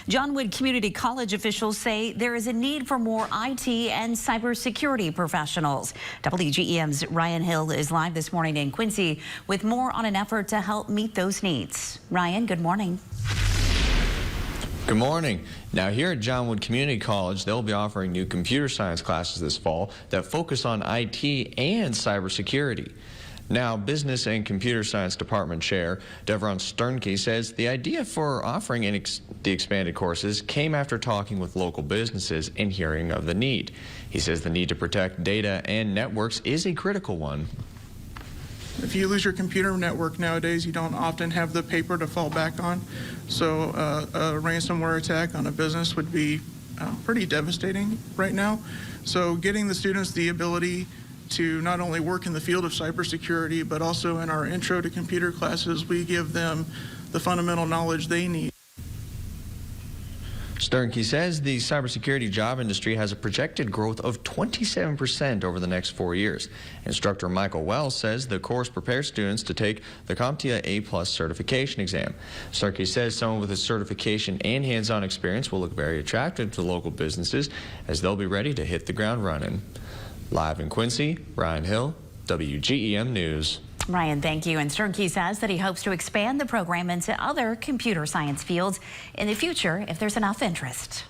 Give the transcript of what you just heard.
Johnwood Community College officials say there is a need for more IT and cybersecurity professionals. WGEM's Ryan Hill is live this morning in Quincy with more on an effort to help meet those needs. Ryan, good morning. Good morning. Now here at Johnwood Community College, they'll be offering new computer science classes this fall that focus on IT and cybersecurity. Now, Business and Computer Science Department Chair Devron Sternke says the idea for offering the expanded courses came after talking with local businesses and hearing of the need. He says the need to protect data and networks is a critical one. If you lose your computer network nowadays, you don't often have the paper to fall back on. So a ransomware attack on a business would be pretty devastating right now. So getting the students the ability to not only work in the field of cybersecurity, but also in our intro to computer classes, we give them the fundamental knowledge they need. Sternke says the cybersecurity job industry has a projected growth of 27% over the next 4 years. Instructor Michael Wells says the course prepares students to take the CompTIA A+ certification exam. Sternke says someone with a certification and hands-on experience will look very attractive to local businesses as they'll be ready to hit the ground running. Live in Quincy, Ryan Hill, WGEM News. Ryan, thank you. And Sternke says that he hopes to expand the program into other computer science fields in the future if there's enough interest.